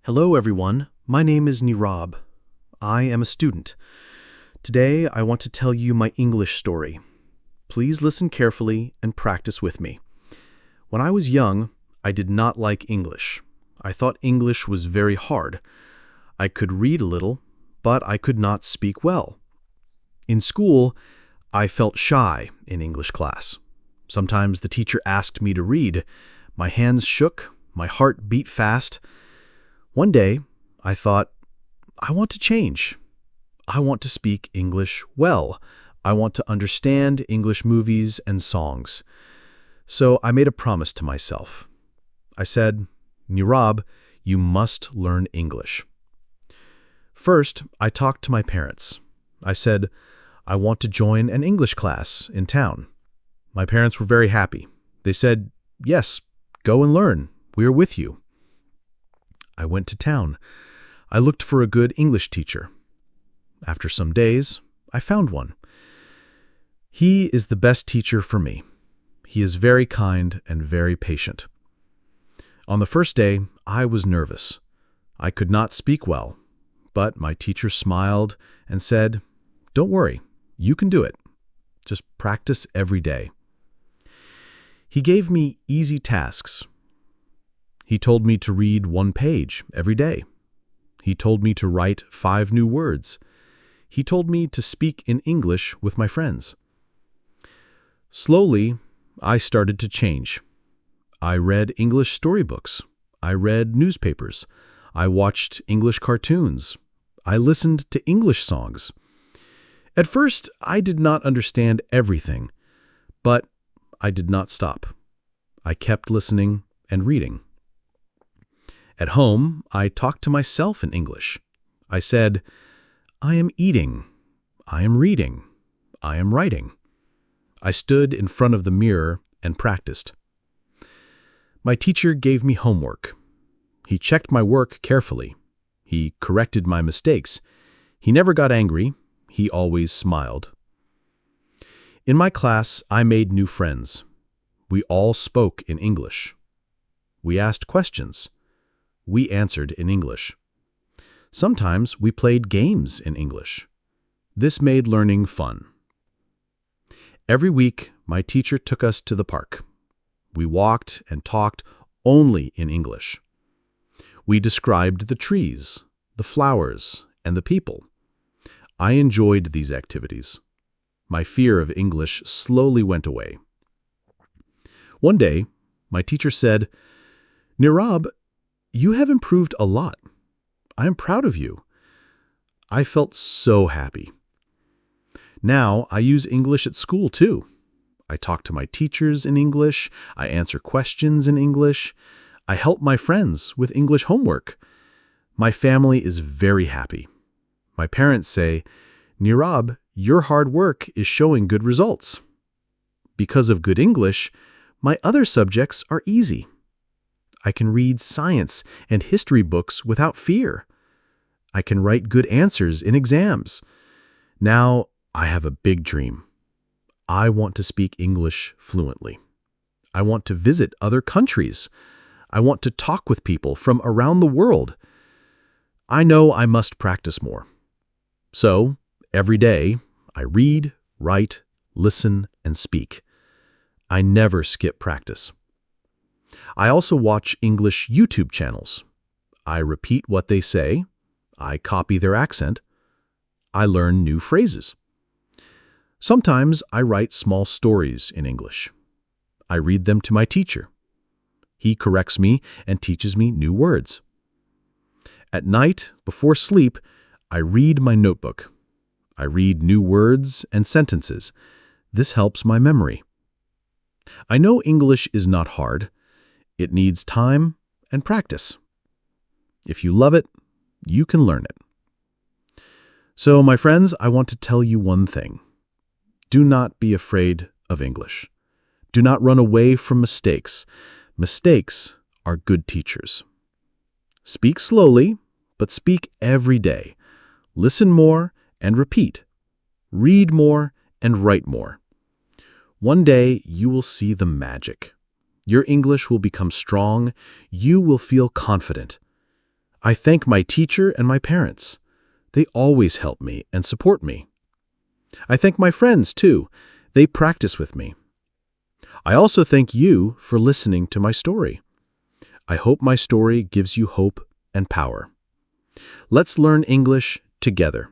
Hello everyone, my name is Nirab. I am a student. Today I want to tell you my English story. Please listen carefully and practice with me. When I was young, I did not like English. I thought English was very hard. I could read a little, but I could not speak well. In school, I felt shy in English class. Sometimes the teacher asked me to read. My hands shook, my heart beat fast. One day, I thought, I want to change. I want to speak English well. I want to understand English movies and songs. So I made a promise to myself. I said, Nirab, you must learn English. First, I talked to my parents. I said, I want to join an English class in town. My parents were very happy. They said, yes, go and learn. We're with you. I went to town. I looked for a good English teacher. After some days, I found one. He is the best teacher for me. He is very kind and very patient. On the first day, I was nervous. I could not speak well, but my teacher smiled and said, "Don't worry, you can do it. Just practice every day." He gave me easy tasks. He told me to read 1 page every day. He told me to write 5 new words. He told me to speak in English with my friends. Slowly, I started to change. I read English storybooks. I read newspapers. I watched English cartoons. I listened to English songs. At first, I did not understand everything, but I did not stop. I kept listening and reading. At home, I talked to myself in English. I said, I am eating. I am reading. I am writing. I stood in front of the mirror and practiced. My teacher gave me homework. He checked my work carefully. He corrected my mistakes. He never got angry. He always smiled. In my class, I made new friends. We all spoke in English. We asked questions. We answered in English. Sometimes we played games in English. This made learning fun. Every week, my teacher took us to the park. We walked and talked only in English. We described the trees, the flowers, and the people. I enjoyed these activities. My fear of English slowly went away. One day, my teacher said, Nirab, you have improved a lot. I am proud of you. I felt so happy. Now I use English at school too. I talk to my teachers in English. I answer questions in English. I help my friends with English homework. My family is very happy. My parents say, Nirab, your hard work is showing good results. Because of good English, my other subjects are easy. I can read science and history books without fear. I can write good answers in exams. Now I have a big dream. I want to speak English fluently. I want to visit other countries. I want to talk with people from around the world. I know I must practice more. So, every day, I read, write, listen, and speak. I never skip practice. I also watch English YouTube channels. I repeat what they say. I copy their accent. I learn new phrases. Sometimes I write small stories in English. I read them to my teacher. He corrects me and teaches me new words. At night, before sleep, I read my notebook. I read new words and sentences. This helps my memory. I know English is not hard. It needs time and practice. If you love it, you can learn it. So, my friends, I want to tell you one thing. Do not be afraid of English. Do not run away from mistakes. Mistakes are good teachers. Speak slowly, but speak every day. Listen more and repeat. Read more and write more. One day, you will see the magic. Your English will become strong. You will feel confident. I thank my teacher and my parents. They always help me and support me. I thank my friends, too. They practice with me. I also thank you for listening to my story. I hope my story gives you hope and power. Let's learn English together.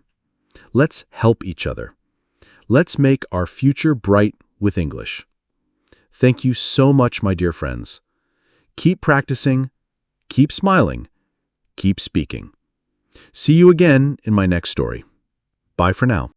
Let's help each other. Let's make our future bright with English. Thank you so much, my dear friends. Keep practicing, keep smiling, keep speaking. See you again in my next story. Bye for now.